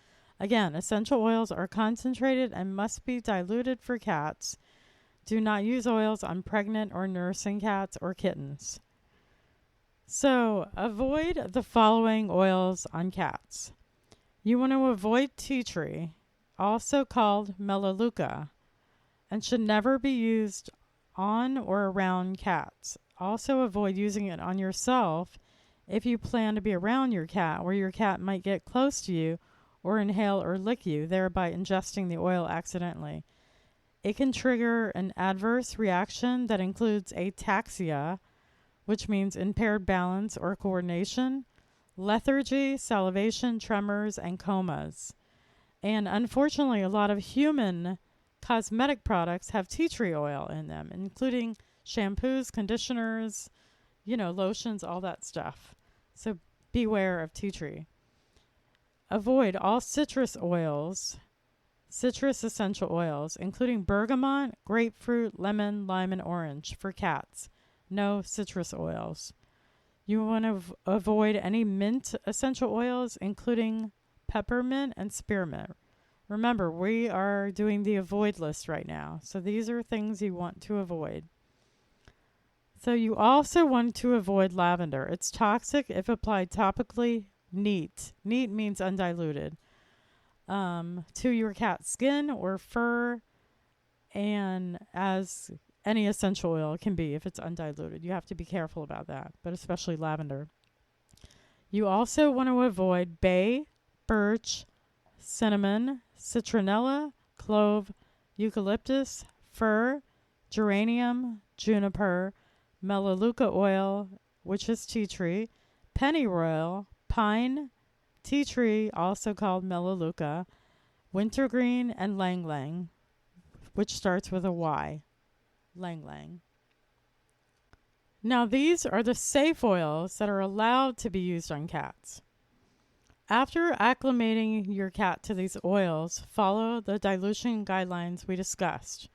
Again, essential oils are concentrated and must be diluted for cats. Do not use oils on pregnant or nursing cats or kittens. So, avoid the following oils on cats. You want to avoid tea tree, also called melaleuca, and should never be used on or around cats. Also avoid using it on yourself if you plan to be around your cat, where your cat might get close to you or inhale or lick you, thereby ingesting the oil accidentally. It can trigger an adverse reaction that includes ataxia, which means impaired balance or coordination, lethargy, salivation, tremors, and comas. And unfortunately, a lot of human cosmetic products have tea tree oil in them, including shampoos, conditioners, lotions, all that stuff. So beware of tea tree. Avoid all citrus oils, citrus essential oils, including bergamot, grapefruit, lemon, lime, and orange for cats. No citrus oils. You want to avoid any mint essential oils, including peppermint and spearmint. Remember, we are doing the avoid list right now, so these are things you want to avoid. So you also want to avoid lavender. It's toxic if applied topically. Neat means undiluted. To your cat's skin or fur, and as any essential oil can be if it's undiluted. You have to be careful about that, but especially lavender. You also want to avoid bay, birch, cinnamon, citronella, clove, eucalyptus, fir, geranium, juniper, melaleuca oil, which is tea tree, pennyroyal, pine, tea tree, also called melaleuca, wintergreen, and lang lang, which starts with a Y. Lang lang. Now, these are the safe oils that are allowed to be used on cats. After acclimating your cat to these oils, follow the dilution guidelines we discussed.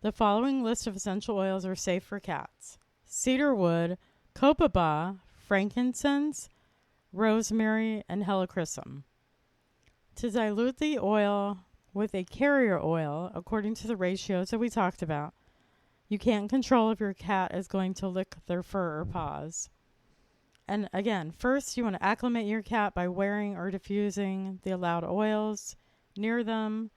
The following list of essential oils are safe for cats: cedarwood, copaiba, frankincense, rosemary, and helichrysum. To dilute the oil with a carrier oil, according to the ratios that we talked about, you can't control if your cat is going to lick their fur or paws. And again, first you want to acclimate your cat by wearing or diffusing the allowed oils near them.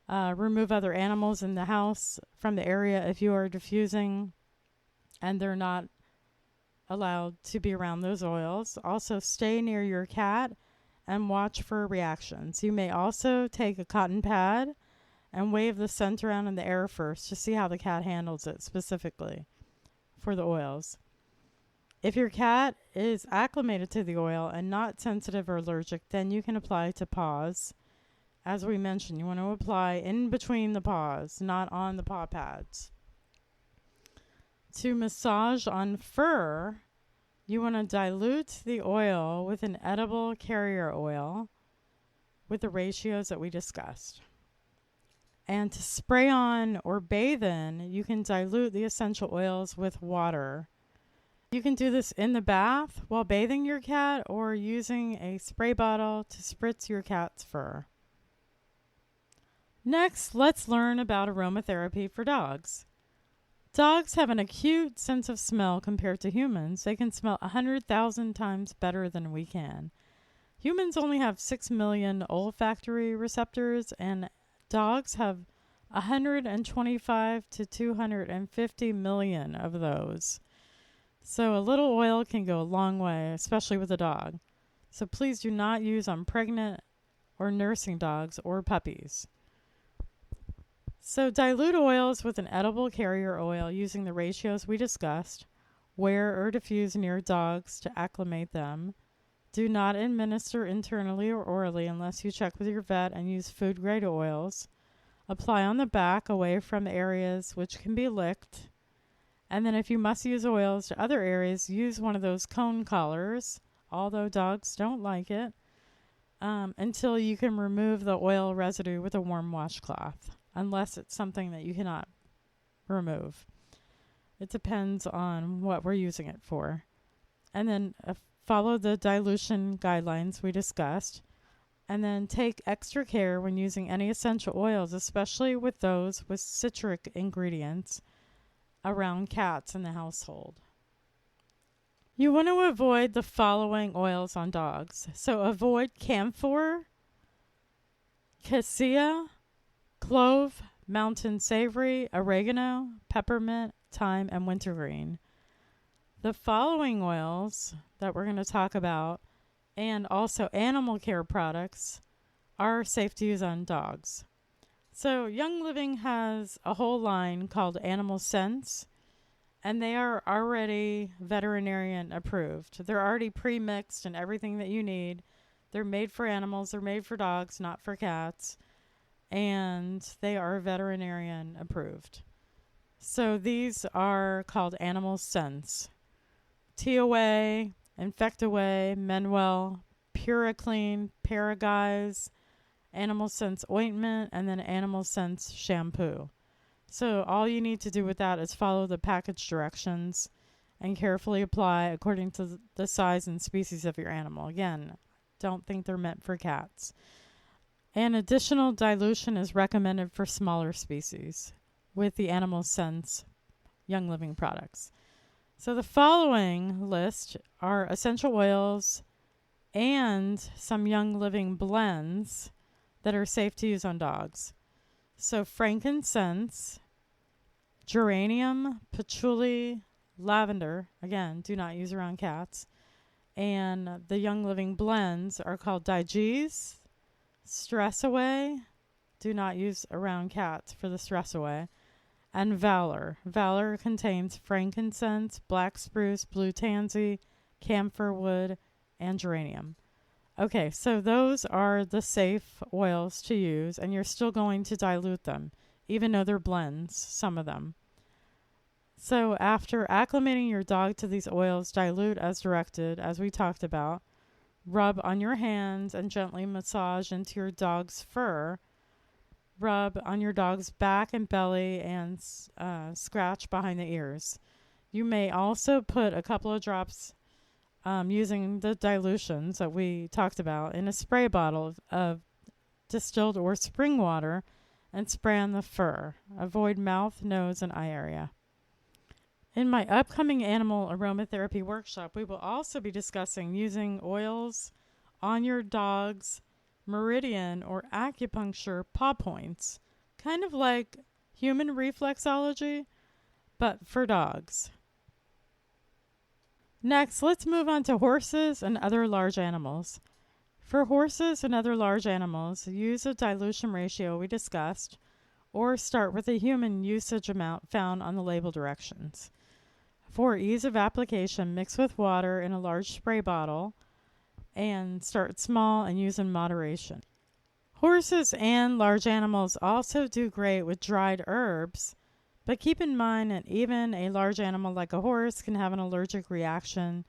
Remove other animals in the house from the area if you are diffusing and they're not allowed to be around those oils. Also, stay near your cat and watch for reactions. You may also take a cotton pad and wave the scent around in the air first to see how the cat handles it specifically for the oils. If your cat is acclimated to the oil and not sensitive or allergic, then you can apply to paws. As we mentioned, you want to apply in between the paws, not on the paw pads. To massage on fur, you want to dilute the oil with an edible carrier oil with the ratios that we discussed. And to spray on or bathe in, you can dilute the essential oils with water. You can do this in the bath while bathing your cat or using a spray bottle to spritz your cat's fur. Next, let's learn about aromatherapy for dogs. Dogs have an acute sense of smell compared to humans. They can smell 100,000 times better than we can. Humans only have 6 million olfactory receptors, and dogs have 125 to 250 million of those. So a little oil can go a long way, especially with a dog. So please do not use on pregnant or nursing dogs or puppies. So dilute oils with an edible carrier oil using the ratios we discussed. Wear or diffuse near dogs to acclimate them. Do not administer internally or orally unless you check with your vet and use food-grade oils. Apply on the back away from areas which can be licked. And then if you must use oils to other areas, use one of those cone collars, although dogs don't like it, until you can remove the oil residue with a warm washcloth, unless it's something that you cannot remove. It depends on what we're using it for. And then follow the dilution guidelines we discussed. And then take extra care when using any essential oils, especially with those with citric ingredients around cats in the household. You want to avoid the following oils on dogs. So avoid camphor, cassia, clove, mountain savory, oregano, peppermint, thyme, and wintergreen. The following oils that we're going to talk about, and also animal care products, are safe to use on dogs. So Young Living has a whole line called Animal Sense, and they are already veterinarian approved. They're already pre-mixed and everything that you need. They're made for animals. They're made for dogs, not for cats. And they are veterinarian approved. So these are called Animal Sense. TOA, Infectaway, Menuel, Puriclean, Paraguy's, Animal Sense ointment, and then Animal Sense shampoo. So all you need to do with that is follow the package directions and carefully apply according to the size and species of your animal. Again, don't think they're meant for cats. And additional dilution is recommended for smaller species with the Animal Sense Young Living products. So the following list are essential oils and some Young Living blends that are safe to use on dogs. So frankincense, geranium, patchouli, lavender, again, do not use around cats, And the Young Living blends are called Digees, Stress Away. Do not use around cats for the stress away. And Valor. Valor contains frankincense, black spruce, blue tansy, camphor wood, and geranium. Okay, so those are the safe oils to use, and you're still going to dilute them, even though they're blends, some of them. So after acclimating your dog to these oils, dilute as directed, as we talked about. Rub on your hands and gently massage into your dog's fur. Rub on your dog's back and belly and scratch behind the ears. You may also put a couple of drops using the dilutions that we talked about in a spray bottle of distilled or spring water and spray on the fur. Avoid mouth, nose, and eye area. In my upcoming animal aromatherapy workshop, we will also be discussing using oils on your dog's meridian or acupuncture paw points, kind of like human reflexology, but for dogs. Next, let's move on to horses and other large animals. For horses and other large animals, use a dilution ratio we discussed, or start with a human usage amount found on the label directions. For ease of application, mix with water in a large spray bottle and start small and use in moderation. Horses and large animals also do great with dried herbs, but keep in mind that even a large animal like a horse can have an allergic reaction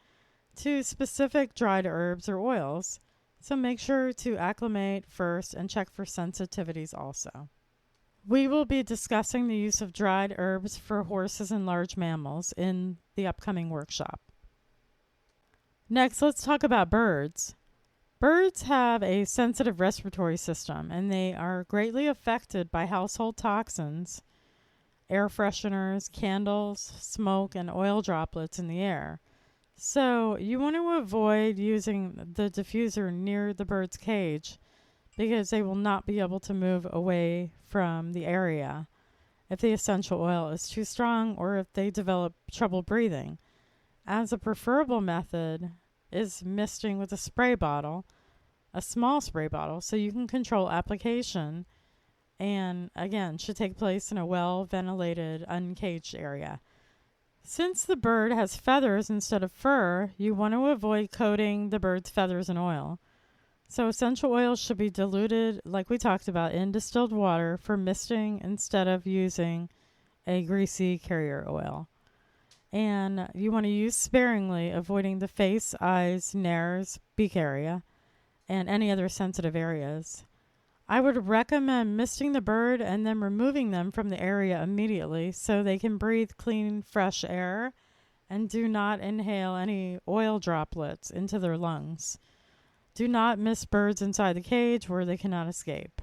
to specific dried herbs or oils, so make sure to acclimate first and check for sensitivities also. We will be discussing the use of dried herbs for horses and large mammals in the upcoming workshop. Next, let's talk about birds. Birds have a sensitive respiratory system, and they are greatly affected by household toxins, air fresheners, candles, smoke, and oil droplets in the air. So you want to avoid using the diffuser near the bird's cage because they will not be able to move away from the area if the essential oil is too strong or if they develop trouble breathing. As a preferable method is misting with a spray bottle, a small spray bottle, so you can control application, and again, should take place in a well-ventilated, uncaged area. Since the bird has feathers instead of fur, you want to avoid coating the bird's feathers in oil. So essential oils should be diluted, like we talked about, in distilled water for misting instead of using a greasy carrier oil. And you want to use sparingly, avoiding the face, eyes, nares, beak area, and any other sensitive areas. I would recommend misting the bird and then removing them from the area immediately so they can breathe clean, fresh air and do not inhale any oil droplets into their lungs. Do not mist birds inside the cage where they cannot escape.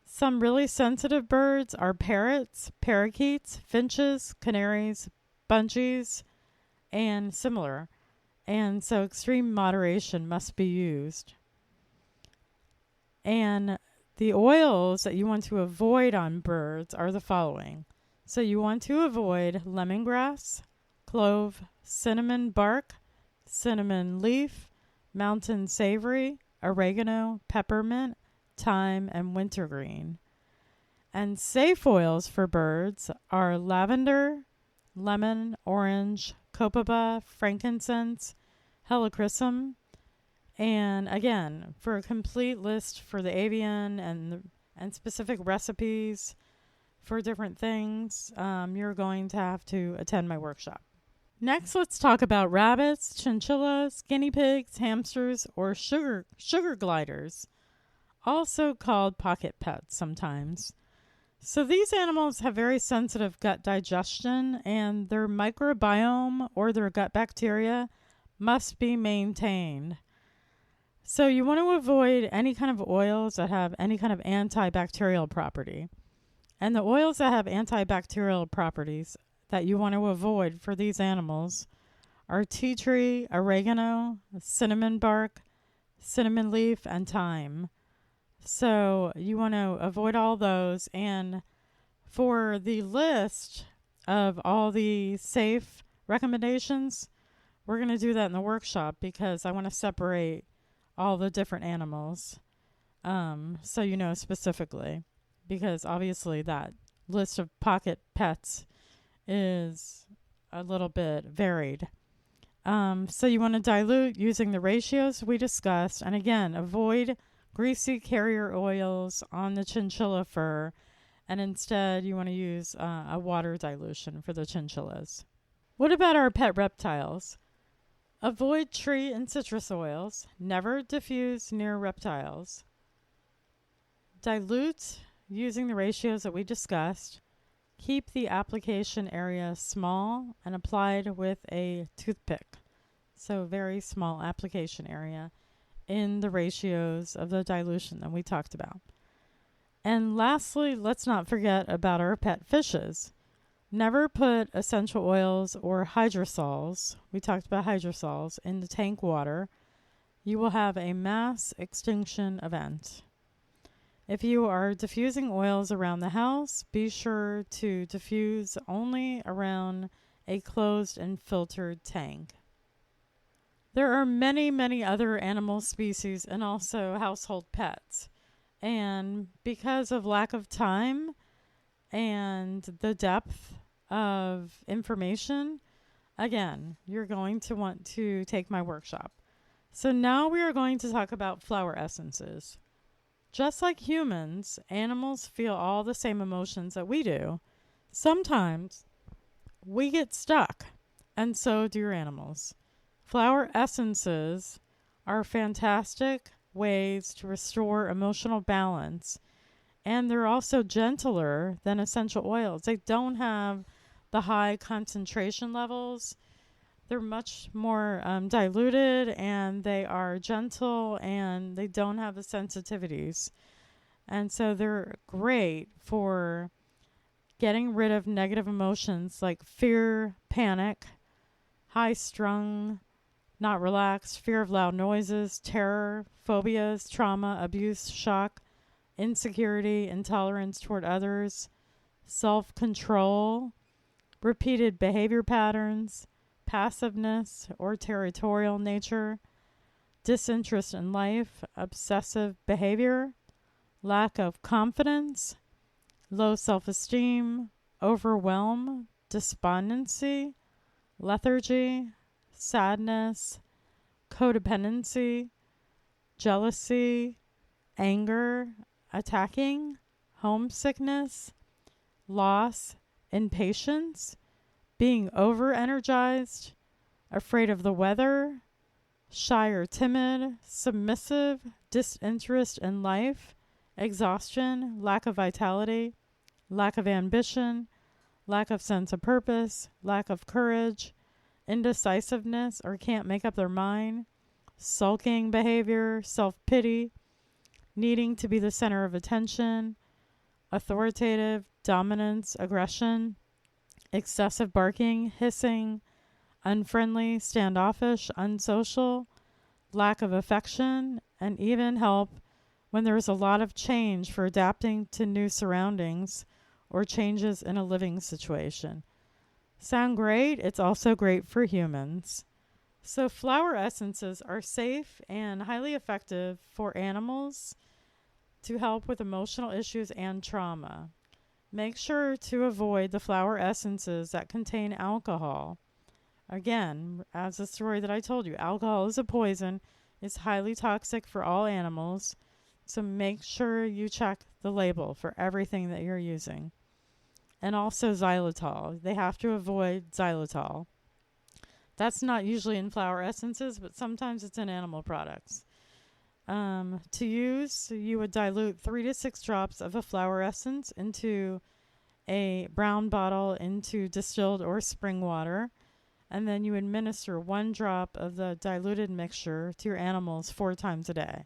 Some really sensitive birds are parrots, parakeets, finches, canaries, bunchies, and similar. And so extreme moderation must be used. And the oils that you want to avoid on birds are the following. So you want to avoid lemongrass, clove, cinnamon bark, cinnamon leaf, mountain savory, oregano, peppermint, thyme, and wintergreen. And safe oils for birds are lavender, lemon, orange, copaiba, frankincense, helichrysum. And again, for a complete list for the avian and specific recipes for different things, you're going to have to attend my workshop. Next, let's talk about rabbits, chinchillas, guinea pigs, hamsters, or sugar gliders, also called pocket pets sometimes. So these animals have very sensitive gut digestion, and their microbiome or their gut bacteria must be maintained. So you want to avoid any kind of oils that have any kind of antibacterial property. And the oils that have antibacterial properties that you want to avoid for these animals are tea tree, oregano, cinnamon bark, cinnamon leaf, and thyme. So you want to avoid all those. And for the list of all the safe recommendations, We're going to do that in the workshop because I want to separate all the different animals, so you know specifically, because obviously that list of pocket pets is a little bit varied. So you want to dilute using the ratios we discussed, and again, avoid greasy carrier oils on the chinchilla fur, and instead you want to use a water dilution for the chinchillas. What about our pet reptiles? Avoid tree and citrus oils. Never diffuse near reptiles. Dilute using the ratios that we discussed. Keep the application area small and applied with a toothpick. So very small application area in the ratios of the dilution that we talked about. And lastly, let's not forget about our pet fishes. Never put essential oils or hydrosols, we talked about hydrosols, in the tank water. You will have a mass extinction event. If you are diffusing oils around the house, be sure to diffuse only around a closed and filtered tank. There are many, many other animal species and also household pets. And because of lack of time and the depth of information, again, you're going to want to take my workshop. So now we are going to talk about flower essences. Just like humans, animals feel all the same emotions that we do. Sometimes we get stuck, and so do your animals. Flower essences are fantastic ways to restore emotional balance, and they're also gentler than essential oils. They don't have the high concentration levels. They're much more diluted, and they are gentle, and they don't have the sensitivities. And so they're great for getting rid of negative emotions like fear, panic, high strung, not relaxed, fear of loud noises, terror, phobias, trauma, abuse, shock, insecurity, intolerance toward others, self-control, repeated behavior patterns, passiveness or territorial nature, disinterest in life, obsessive behavior, lack of confidence, low self-esteem, overwhelm, despondency, lethargy, sadness, codependency, jealousy, anger, attacking, homesickness, loss, impatience, being over-energized, afraid of the weather, shy or timid, submissive, disinterest in life, exhaustion, lack of vitality, lack of ambition, lack of sense of purpose, lack of courage, indecisiveness or can't make up their mind, sulking behavior, self-pity, needing to be the center of attention, authoritative, dominance, aggression, excessive barking, hissing, unfriendly, standoffish, unsocial, lack of affection, and even help when there is a lot of change for adapting to new surroundings or changes in a living situation. Sound great? It's also great for humans. So flower essences are safe and highly effective for animals to help with emotional issues and trauma. Make sure to avoid the flower essences that contain alcohol. Again, as the story that I told you, alcohol is a poison. It's highly toxic for all animals. So make sure you check the label for everything that you're using. And also xylitol. They have to avoid xylitol. That's not usually in flower essences, but sometimes it's in animal products. To use, you would dilute 3 to 6 drops of a flower essence into a brown bottle into distilled or spring water, and then you administer 1 drop of the diluted mixture to your animals 4 times a day.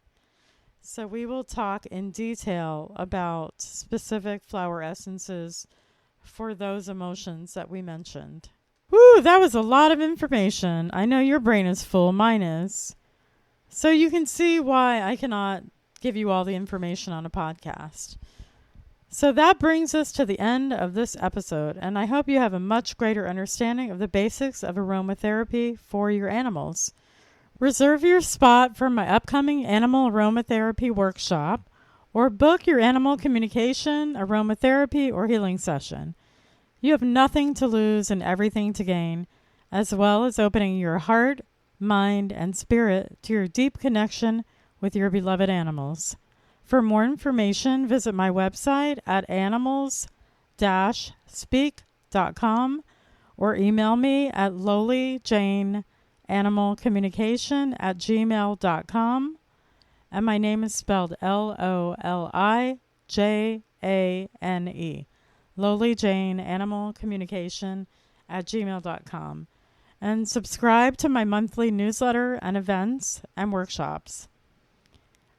So we will talk in detail about specific flower essences for those emotions that we mentioned. Woo, that was a lot of information. I know your brain is full, mine is. So you can see why I cannot give you all the information on a podcast. So that brings us to the end of this episode, and I hope you have a much greater understanding of the basics of aromatherapy for your animals. Reserve your spot for my upcoming animal aromatherapy workshop, or book your animal communication, aromatherapy, or healing session. You have nothing to lose and everything to gain, as well as opening your heart, mind, and spirit to your deep connection with your beloved animals. For more information, visit my website at animals-speak.com or email me at lolijaneanimalcommunication@gmail.com. And my name is spelled Lolijane. Loli Jane Animal Communication @gmail.com. And subscribe to my monthly newsletter and events and workshops.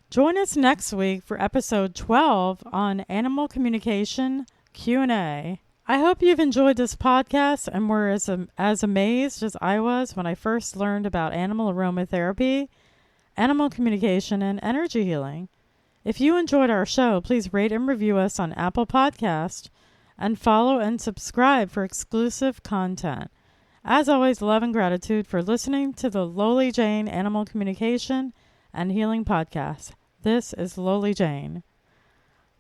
Join us next week for episode 12 on animal communication Q&A. I hope you've enjoyed this podcast and were as amazed as I was when I first learned about animal aromatherapy, animal communication, and energy healing. If you enjoyed our show, please rate and review us on Apple Podcast and follow and subscribe for exclusive content. As always, love and gratitude for listening to the Loli Jane Animal Communication and Healing Podcast. This is Loli Jane.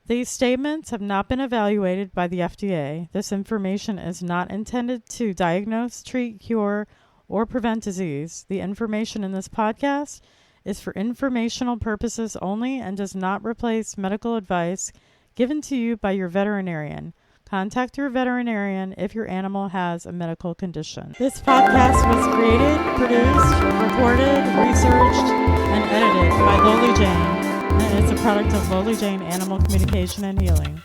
These statements have not been evaluated by the FDA. This information is not intended to diagnose, treat, cure, or prevent disease. The information in this podcast is for informational purposes only and does not replace medical advice given to you by your veterinarian. Contact your veterinarian if your animal has a medical condition. This podcast was created, produced, recorded, researched, and edited by Loli Jane, and it's a product of Loli Jane Animal Communication and Healing.